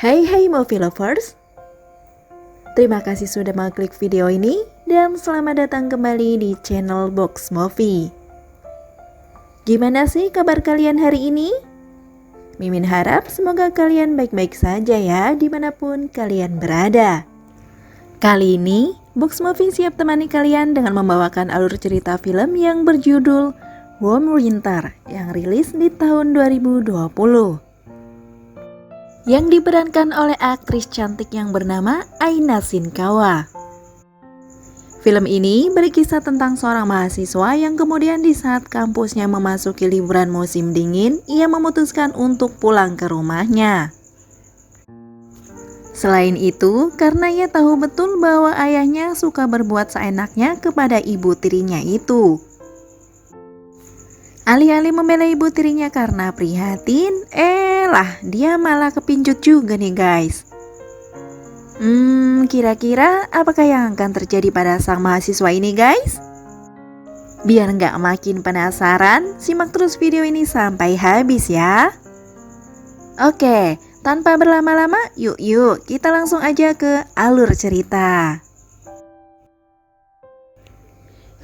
Hai movie lovers, terima kasih sudah mengklik video ini dan selamat datang kembali di channel Box Movie. Gimana sih kabar kalian hari ini? Mimin harap semoga kalian baik-baik saja ya dimanapun kalian berada. Kali ini Box Movie siap temani kalian dengan membawakan alur cerita film yang berjudul Warm Winter yang rilis di tahun 2020. Yang diperankan oleh aktris cantik yang bernama Aina Shinkawa. Film ini berkisah tentang seorang mahasiswa yang kemudian di saat kampusnya memasuki liburan musim dingin, ia memutuskan untuk pulang ke rumahnya. Selain itu, karena ia tahu betul bahwa ayahnya suka berbuat seenaknya kepada ibu tirinya itu. Alih-alih membela ibu tirinya karena prihatin, dia malah kepincut juga nih guys. Kira-kira apakah yang akan terjadi pada sang mahasiswa ini guys? Biar nggak makin penasaran, simak terus video ini sampai habis ya. Oke, tanpa berlama-lama, yuk kita langsung aja ke alur cerita.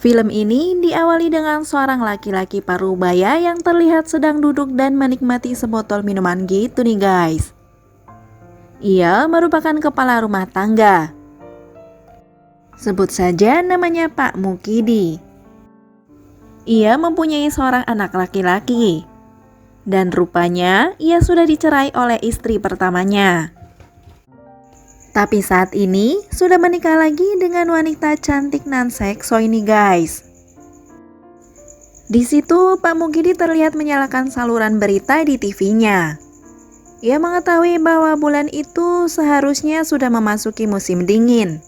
Film ini diawali dengan seorang laki-laki parubaya yang terlihat sedang duduk dan menikmati sebotol minuman gitu nih guys. Ia merupakan kepala rumah tangga. Sebut saja namanya Pak Mukidi. Ia mempunyai seorang anak laki-laki. Dan rupanya ia sudah dicerai oleh istri pertamanya. Tapi saat ini sudah menikah lagi dengan wanita cantik nan sekso ini guys. Di situ Pak Mukidi terlihat menyalakan saluran berita di TV-nya. Ia mengetahui bahwa bulan itu seharusnya sudah memasuki musim dingin.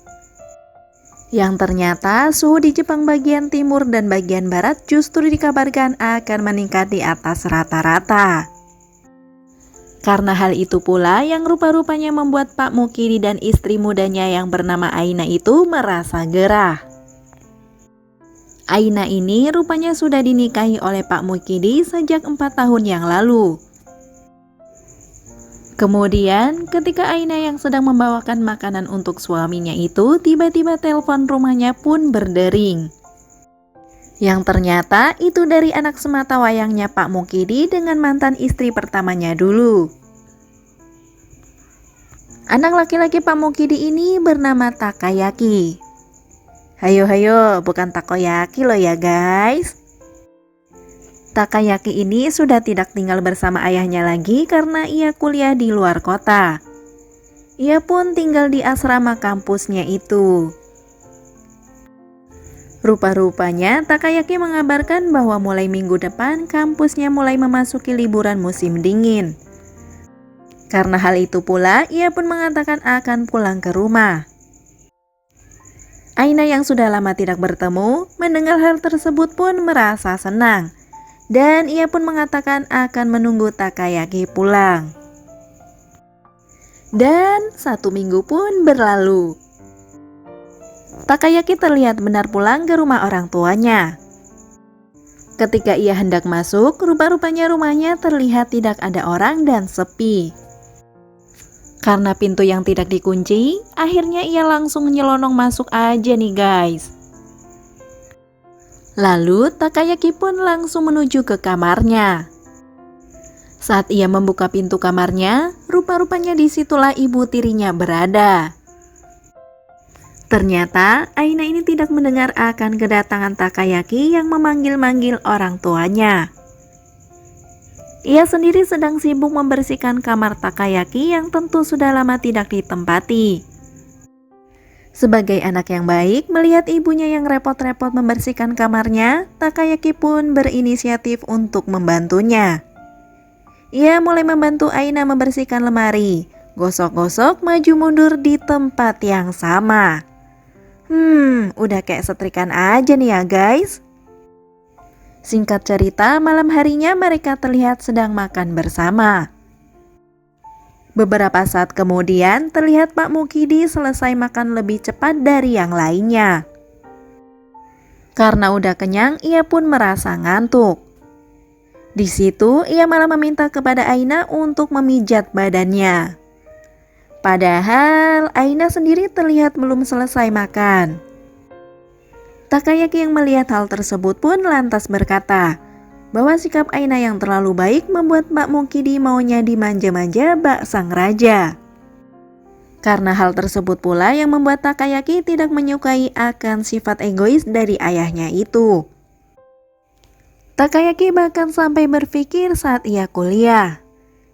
Yang ternyata suhu di Jepang bagian timur dan bagian barat justru dikabarkan akan meningkat di atas rata-rata. Karena hal itu pula yang rupa-rupanya membuat Pak Mukidi dan istri mudanya yang bernama Aina itu merasa gerah. Aina ini rupanya sudah dinikahi oleh Pak Mukidi sejak 4 tahun yang lalu. Kemudian ketika Aina yang sedang membawakan makanan untuk suaminya itu tiba-tiba telepon rumahnya pun berdering. Yang ternyata itu dari anak semata wayangnya Pak Mukidi dengan mantan istri pertamanya dulu. Anak laki-laki Pak Mukidi ini bernama Takayaki. Hayo, bukan takoyaki loh ya guys. Takayaki ini sudah tidak tinggal bersama ayahnya lagi karena ia kuliah di luar kota. Ia pun tinggal di asrama kampusnya itu. Rupa-rupanya Takayaki mengabarkan bahwa mulai minggu depan kampusnya mulai memasuki liburan musim dingin. Karena hal itu pula ia pun mengatakan akan pulang ke rumah. Aina yang sudah lama tidak bertemu mendengar hal tersebut pun merasa senang. Dan ia pun mengatakan akan menunggu Takayaki pulang. Dan 1 minggu pun berlalu. Takayaki terlihat benar pulang ke rumah orang tuanya. Ketika ia hendak masuk, rupa-rupanya rumahnya terlihat tidak ada orang dan sepi. Karena pintu yang tidak dikunci, akhirnya ia langsung nyelonong masuk aja nih guys. Lalu Takayaki pun langsung menuju ke kamarnya. Saat ia membuka pintu kamarnya, rupa-rupanya disitulah ibu tirinya berada. Ternyata Aina ini tidak mendengar akan kedatangan Takayaki yang memanggil-manggil orang tuanya. Ia sendiri sedang sibuk membersihkan kamar Takayaki yang tentu sudah lama tidak ditempati. Sebagai anak yang baik, melihat ibunya yang repot-repot membersihkan kamarnya, Takayaki pun berinisiatif untuk membantunya. Ia mulai membantu Aina membersihkan lemari, gosok-gosok maju mundur di tempat yang sama. Udah kayak setrikaan aja nih ya guys. Singkat cerita, malam harinya mereka terlihat sedang makan bersama. Beberapa saat kemudian terlihat Pak Mukidi selesai makan lebih cepat dari yang lainnya. Karena udah kenyang, ia pun merasa ngantuk. Di situ ia malah meminta kepada Aina untuk memijat badannya. Padahal Aina sendiri terlihat belum selesai makan. Takayaki yang melihat hal tersebut pun lantas berkata bahwa sikap Aina yang terlalu baik membuat Mbak Mukidi maunya dimanja-manja bak sang raja. Karena hal tersebut pula yang membuat Takayaki tidak menyukai akan sifat egois dari ayahnya itu. Takayaki bahkan sampai berpikir saat ia kuliah.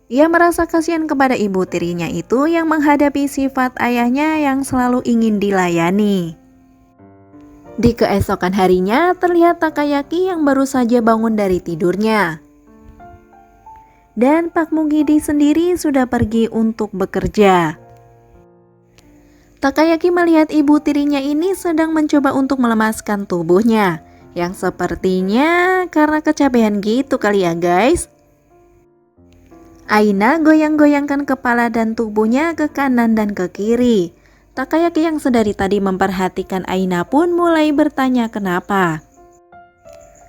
Ia merasa kasihan kepada ibu tirinya itu yang menghadapi sifat ayahnya yang selalu ingin dilayani. Di keesokan harinya terlihat Takayaki yang baru saja bangun dari tidurnya. Dan Pak Mukidi sendiri sudah pergi untuk bekerja. Takayaki melihat ibu tirinya ini sedang mencoba untuk melemaskan tubuhnya, yang sepertinya karena kecapean gitu kali ya guys. Aina goyang-goyangkan kepala dan tubuhnya ke kanan dan ke kiri. Takayaki yang sedari tadi memperhatikan Aina pun mulai bertanya kenapa.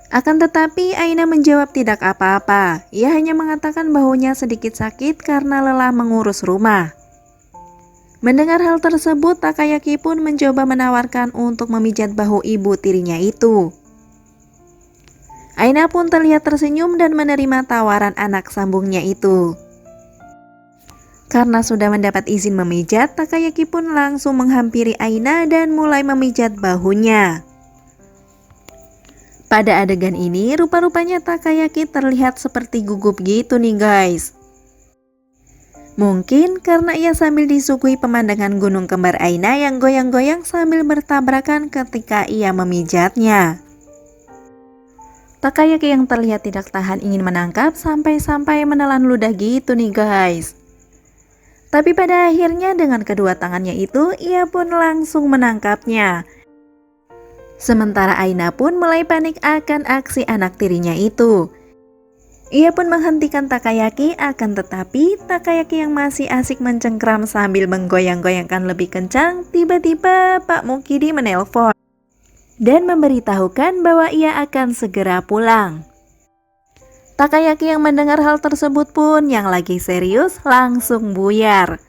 Akan tetapi Aina menjawab tidak apa-apa. Ia hanya mengatakan bahunya sedikit sakit karena lelah mengurus rumah. Mendengar hal tersebut, Takayaki pun mencoba menawarkan untuk memijat bahu ibu tirinya itu. Aina pun terlihat tersenyum dan menerima tawaran anak sambungnya itu. Karena sudah mendapat izin memijat, Takayaki pun langsung menghampiri Aina dan mulai memijat bahunya. Pada adegan ini, rupa-rupanya Takayaki terlihat seperti gugup gitu nih guys. Mungkin karena ia sambil disuguhi pemandangan gunung kembar Aina yang goyang-goyang sambil bertabrakan ketika ia memijatnya. Takayaki yang terlihat tidak tahan ingin menangkap sampai-sampai menelan ludah gitu nih guys. Tapi pada akhirnya dengan kedua tangannya itu ia pun langsung menangkapnya. Sementara Aina pun mulai panik akan aksi anak tirinya itu. Ia pun menghentikan Takayaki, akan tetapi Takayaki yang masih asik mencengkram sambil menggoyang-goyangkan lebih kencang, tiba-tiba Pak Mukidi menelpon dan memberitahukan bahwa ia akan segera pulang. Takayaki yang mendengar hal tersebut pun yang lagi serius langsung buyar.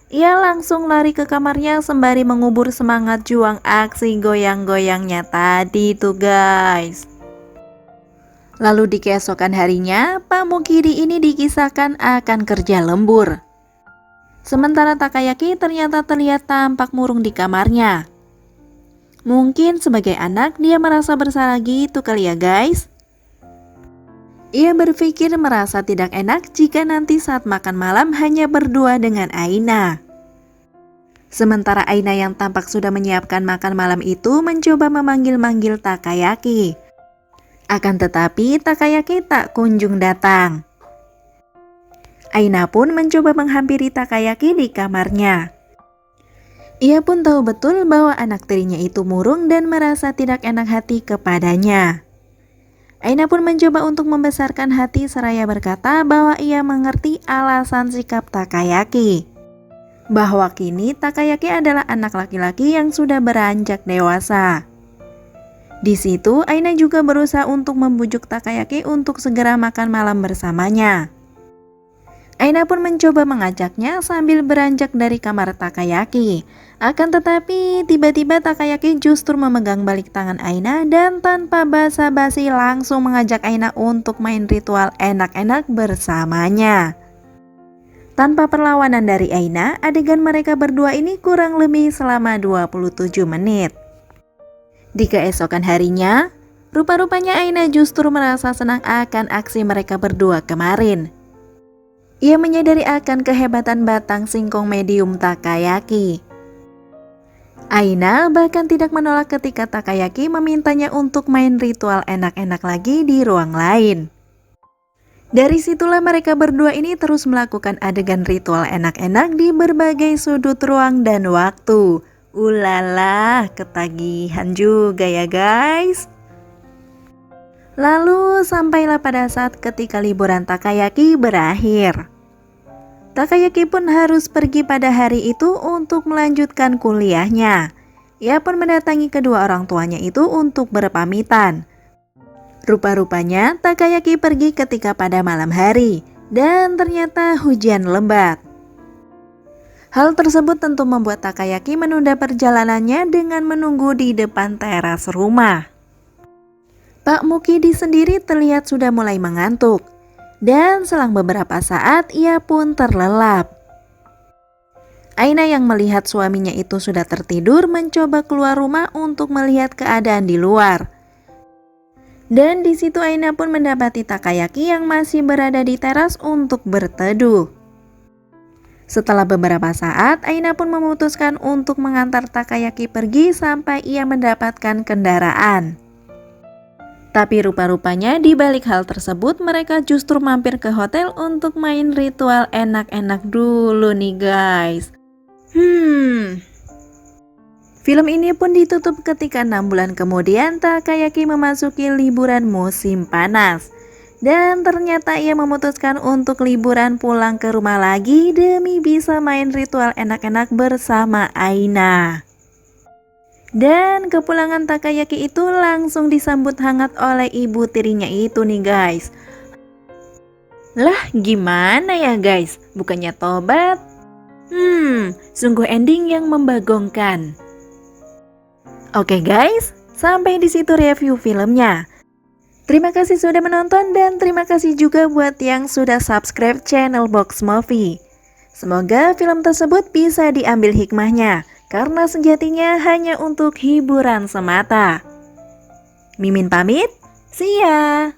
Ia langsung lari ke kamarnya sembari mengubur semangat juang aksi goyang-goyangnya tadi tuh guys. Lalu di keesokan harinya, Pak Mukidi ini dikisahkan akan kerja lembur. Sementara Takayaki ternyata terlihat tampak murung di kamarnya. Mungkin sebagai anak dia merasa bersalah gitu kali ya guys. Ia berpikir merasa tidak enak jika nanti saat makan malam hanya berdua dengan Aina. Sementara Aina yang tampak sudah menyiapkan makan malam itu mencoba memanggil-manggil Takayaki. Akan tetapi Takayaki tak kunjung datang. Aina pun mencoba menghampiri Takayaki di kamarnya. Ia pun tahu betul bahwa anak tirinya itu murung dan merasa tidak enak hati kepadanya. Aina pun mencoba untuk membesarkan hati seraya berkata bahwa ia mengerti alasan sikap Takayaki. Bahwa kini Takayaki adalah anak laki-laki yang sudah beranjak dewasa. Di situ Aina juga berusaha untuk membujuk Takayaki untuk segera makan malam bersamanya. Aina pun mencoba mengajaknya sambil beranjak dari kamar Takayaki. Akan tetapi tiba-tiba Takayaki justru memegang balik tangan Aina dan tanpa basa-basi langsung mengajak Aina untuk main ritual enak-enak bersamanya. Tanpa perlawanan dari Aina, adegan mereka berdua ini kurang lebih selama 27 menit. Di keesokan harinya, rupa-rupanya Aina justru merasa senang akan aksi mereka berdua kemarin. Ia menyadari akan kehebatan batang singkong medium Takayaki. Aina bahkan tidak menolak ketika Takayaki memintanya untuk main ritual enak-enak lagi di ruang lain. Dari situlah mereka berdua ini terus melakukan adegan ritual enak-enak di berbagai sudut ruang dan waktu. Ulala, ketagihan juga ya guys. Lalu sampailah pada saat ketika liburan Takayaki berakhir. Takayaki pun harus pergi pada hari itu untuk melanjutkan kuliahnya. Ia pun mendatangi kedua orang tuanya itu untuk berpamitan. Rupa-rupanya Takayaki pergi ketika pada malam hari dan ternyata hujan lebat. Hal tersebut tentu membuat Takayaki menunda perjalanannya dengan menunggu di depan teras rumah. Pak Mukidi sendiri terlihat sudah mulai mengantuk, dan selang beberapa saat ia pun terlelap. Aina yang melihat suaminya itu sudah tertidur mencoba keluar rumah untuk melihat keadaan di luar. Dan di situ Aina pun mendapati Takayaki yang masih berada di teras untuk berteduh. Setelah beberapa saat, Aina pun memutuskan untuk mengantar Takayaki pergi sampai ia mendapatkan kendaraan. Tapi rupa-rupanya di balik hal tersebut mereka justru mampir ke hotel untuk main ritual enak-enak dulu nih guys. Film ini pun ditutup ketika 6 bulan kemudian Takayaki memasuki liburan musim panas. Dan ternyata ia memutuskan untuk liburan pulang ke rumah lagi demi bisa main ritual enak-enak bersama Aina. Dan kepulangan Takayaki itu langsung disambut hangat oleh ibu tirinya itu nih guys. Lah gimana ya guys, bukannya tobat? Sungguh ending yang membagongkan. Oke guys, sampai di situ review filmnya. Terima kasih sudah menonton dan terima kasih juga buat yang sudah subscribe channel Box Movie. Semoga film tersebut bisa diambil hikmahnya, karena sejatinya hanya untuk hiburan semata. Mimin pamit, see ya!